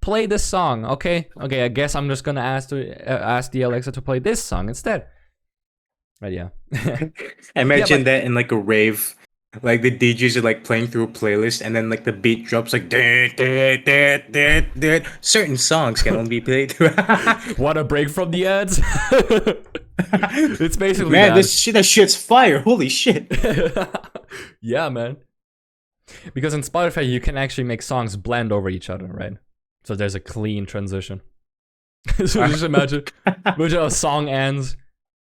play this song, okay? Okay, I guess I'm just gonna ask the Alexa to play this song instead. But yeah. Imagine that in like a rave. Like the DJs are like playing through a playlist, and then like the beat drops like certain songs can only be played. Want a break from the ads? It's basically man, that shit's fire. Holy shit. Yeah, man. Because in Spotify you can actually make songs blend over each other, right? So there's a clean transition. So just imagine a song ends.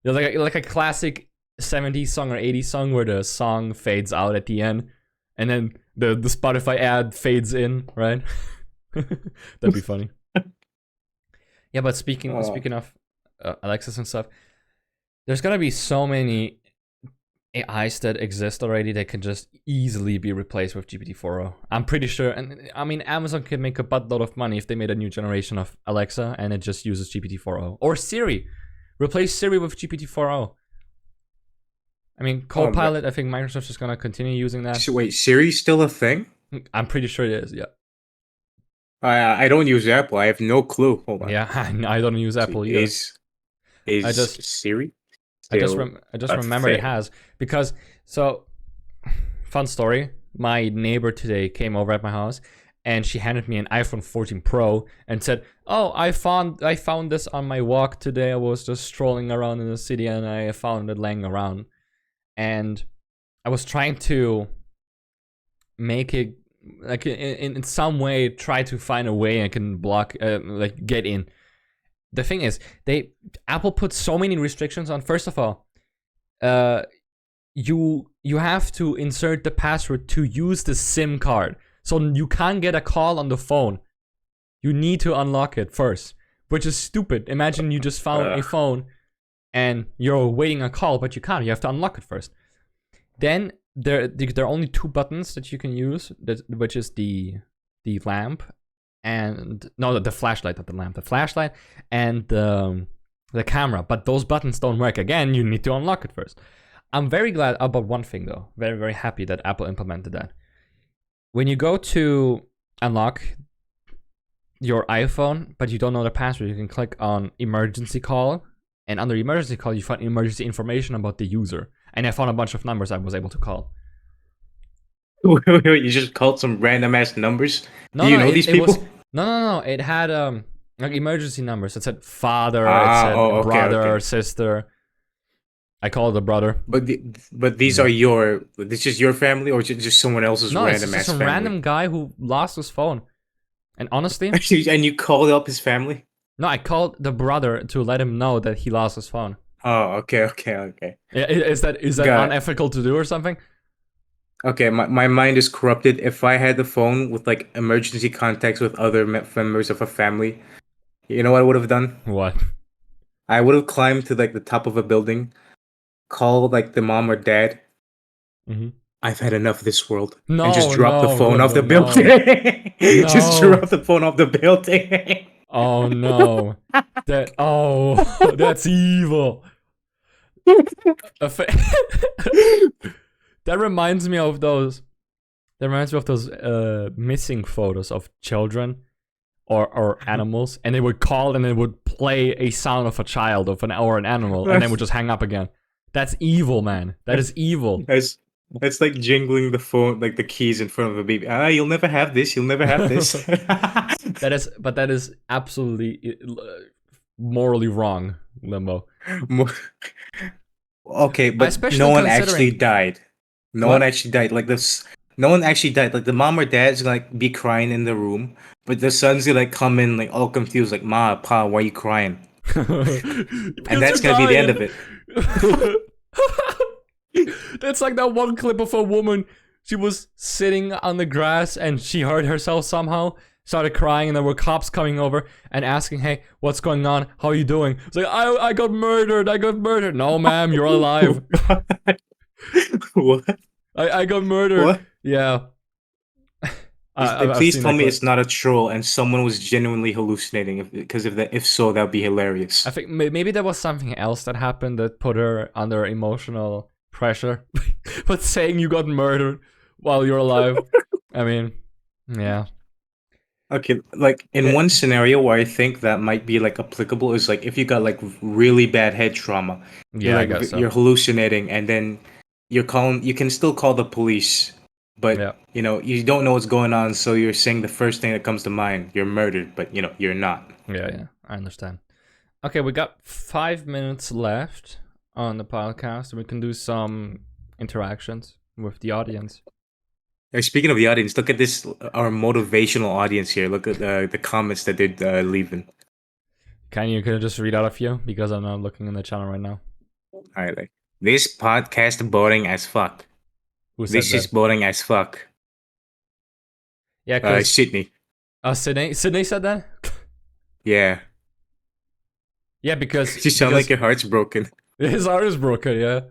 There's like a classic 70s song or 80s song where the song fades out at the end, and then the Spotify ad fades in, right? That'd be funny. Yeah, but speaking of Alexas and stuff, there's gonna be so many AIs that exist already that can just easily be replaced with GPT-4o. I'm pretty sure, and I mean, Amazon could make a buttload of money if they made a new generation of Alexa and it just uses GPT-4o. Or Siri. Replace Siri with GPT-4o. I mean, Copilot, I think Microsoft is going to continue using that. So wait, Siri's still a thing? I'm pretty sure it is, yeah. I don't use Apple. I have no clue. Hold on. Yeah, I don't use Apple either. Is Siri? I just remember it has. Because, so, fun story. My neighbor today came over at my house, and she handed me an iPhone 14 Pro and said, "Oh, I found this on my walk today. I was just strolling around in the city and I found it laying around." And I was trying to make it, like, in some way, try to find a way I can block, like, get in. The thing is, Apple put so many restrictions on. First of all, you have to insert the password to use the SIM card. So you can't get a call on the phone. You need to unlock it first, which is stupid. Imagine you just found a phone and you're waiting a call, but you can't. You have to unlock it first. Then there are only two buttons that you can use, which is the lamp and no, the flashlight, not the lamp, the flashlight and the camera. But those buttons don't work. Again, you need to unlock it first. I'm very glad about one thing though. Very, very happy that Apple implemented that. When you go to unlock your iPhone, but you don't know the password, you can click on emergency call, and under emergency call, you find emergency information about the user. And I found a bunch of numbers I was able to call. Wait, you just called some random ass numbers? No, Do you know these people? No. It had like emergency numbers. It said father, it said brother, sister. I called the brother. But these are this is your family, or just someone else's random ass family? No, it's just a random guy who lost his phone. And honestly, and you called up his family? No, I called the brother to let him know that he lost his phone. Oh, okay. Yeah, is that unethical to do or something? Okay, my mind is corrupted. If I had the phone with like emergency contacts with other members of a family, you know what I would have done? What? I would have climbed to like the top of a building, called like the mom or dad. Mm-hmm. I've had enough of this world. No, and just drop the phone off the no. building. Just drop the phone off the building. Oh no. That's evil. That reminds me of those missing photos of children or animals, and they would call and they would play a sound of a child or an animal, and then would just hang up again. That's evil, man. That is evil. It's like jingling the phone, like the keys in front of a baby. You'll never have this. You'll never have this. That is absolutely morally wrong, Limbo. Okay, but no one actually died. No one actually died. Like this. No one actually died. Like the mom or dad's gonna like be crying in the room, but the son's gonna like come in like all confused, like "Ma, Pa, why are you crying?" And that's gonna be the end of it. That's like that one clip of a woman. She was sitting on the grass and she hurt herself somehow, started crying, and there were cops coming over and asking, "Hey, what's going on? How are you doing?" It's like, I got murdered. No, ma'am, you're alive. What? I got murdered. What? Yeah. I've Please seen tell that me clip. it's not a troll and someone was genuinely hallucinating. Because if so, that'd be hilarious. I think maybe there was something else that happened that put her under emotional pressure. But saying you got murdered while you're alive, I mean, yeah. Okay, like in one scenario where I think that might be like applicable is like if you got like really bad head trauma, you're Yeah, I like guess so. you're hallucinating, and then you can still call the police, but Yeah. you know you don't know what's going on, so you're saying the first thing that comes to mind, you're murdered, but you know you're not. Yeah, I understand. Okay, we got 5 minutes left on the podcast. We can do some interactions with the audience. Hey, speaking of the audience, look at this, our motivational audience here. Look at the comments that they're leaving. Can you just read out a few? Because I'm not looking in the channel right now. All right, like this podcast boring as fuck. Who said This is that? boring as fuck. Yeah, because Sydney. Sydney said that? Yeah. Yeah, because You sound like your heart's broken. his heart is broken, yeah.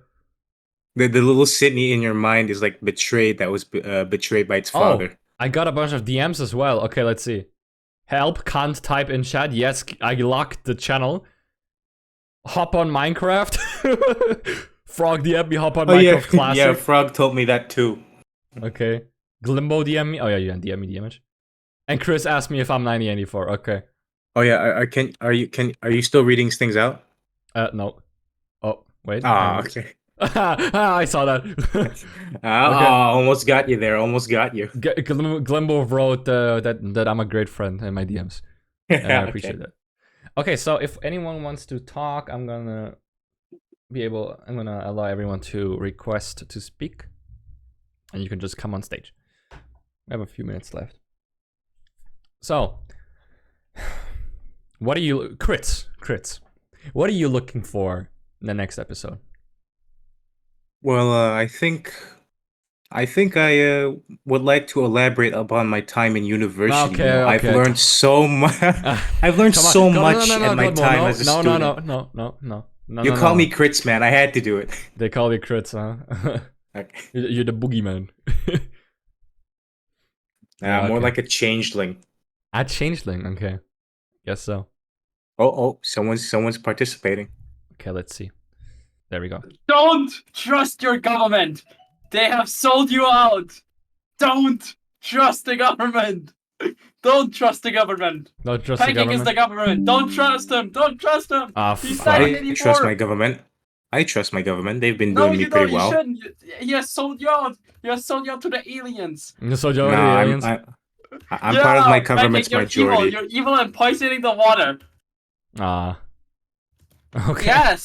The little Sydney in your mind is like betrayed. That was betrayed by its father. Oh, I got a bunch of DMs as well. Okay, let's see. Help, can't type in chat. Yes, I locked the channel. Hop on Minecraft. Frog DM me, hop on Minecraft Classic. Yeah, Frog told me that too. Okay. Glimbo DM me. Oh yeah, DM me the image. And Chris asked me if I'm 9084. Okay. Oh yeah, are you still reading things out? No. Oh, wait. Ah, okay. I saw that. Almost got you there. Almost got you. Glimbo wrote that I'm a great friend in my DMs. And I appreciate that. Okay, so if anyone wants to talk, I'm gonna allow everyone to request to speak. And you can just come on stage. We have a few minutes left. So, what are you, crits, what are you looking for in the next episode? Well, I think I would like to elaborate upon my time in university. Okay, You know, I've okay. learned so much. I've learned so much in my time as a student. No. You call me Crits, man. I had to do it. They call you Crits, huh? Okay. You're the boogeyman. More like a changeling. A changeling, okay. Guess so. Oh, someone's participating. Okay, let's see. There we go. Don't trust your government. They have sold you out. Don't trust the government. Don't trust the government. Don't trust Pancake the government. is the government. Don't trust him. Don't trust him. He's fuck. I 1984. trust my government. I trust my government. They've been doing me pretty well. No, you shouldn't. He has sold you out. He has sold you out to the aliens. So you're No, the aliens? I'm part of my government's Pancake, majority. You're evil and poisoning the water. Okay.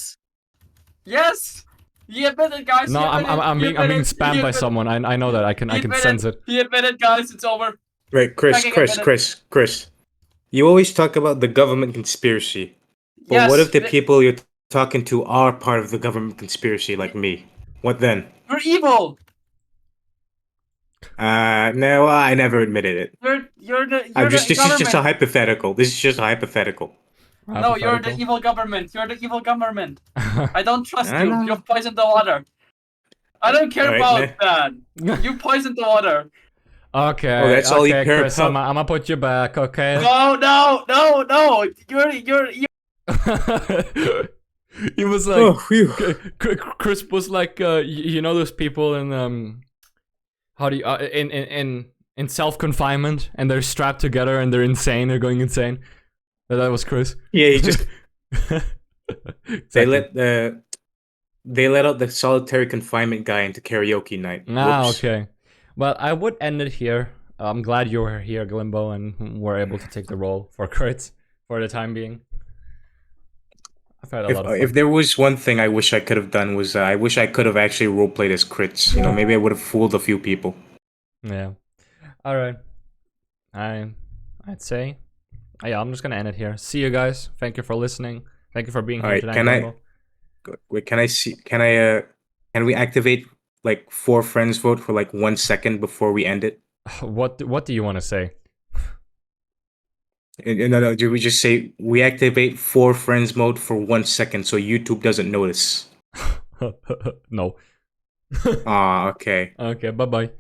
Yes. He admitted, guys. No, I'm being spammed by someone. I know that. I can sense it. He admitted, guys. It's over. Right, Chris. You always talk about the government conspiracy. But Yes, what if the people you're talking to are part of the government conspiracy, like me? What then? You're evil. No, I never admitted it. This is just a hypothetical. This is just a hypothetical. No, you're the evil government. You're the evil government. I don't trust you. You've poisoned the water. I don't care about that. You poisoned the water. Okay. Oh, that's all you care Chris, about. I'm gonna put you back, okay? No. You're He was like, Chris was like, you know those people in how do you in self confinement and they're strapped together and they're insane, they're going insane. That was Chris. Yeah, he just Exactly. they let out the solitary confinement guy into karaoke night. Whoops. Okay. Well, I would end it here. I'm glad you were here, Glimbo, and were able to take the role for Crits for the time being. I've had a lot of fun. If there was one thing I wish I could have done was I wish I could have actually roleplayed as Crits. You know, maybe I would have fooled a few people. Yeah. All right. I'd say. Yeah, I'm just gonna end it here. See you guys. Thank you for listening. Thank you for being here tonight. Can we activate like 4 friends vote for like 1 second before we end it? What do you want to say? No, do we just say we activate 4 friends mode for 1 second so YouTube doesn't notice? No. Okay. Okay, bye-bye.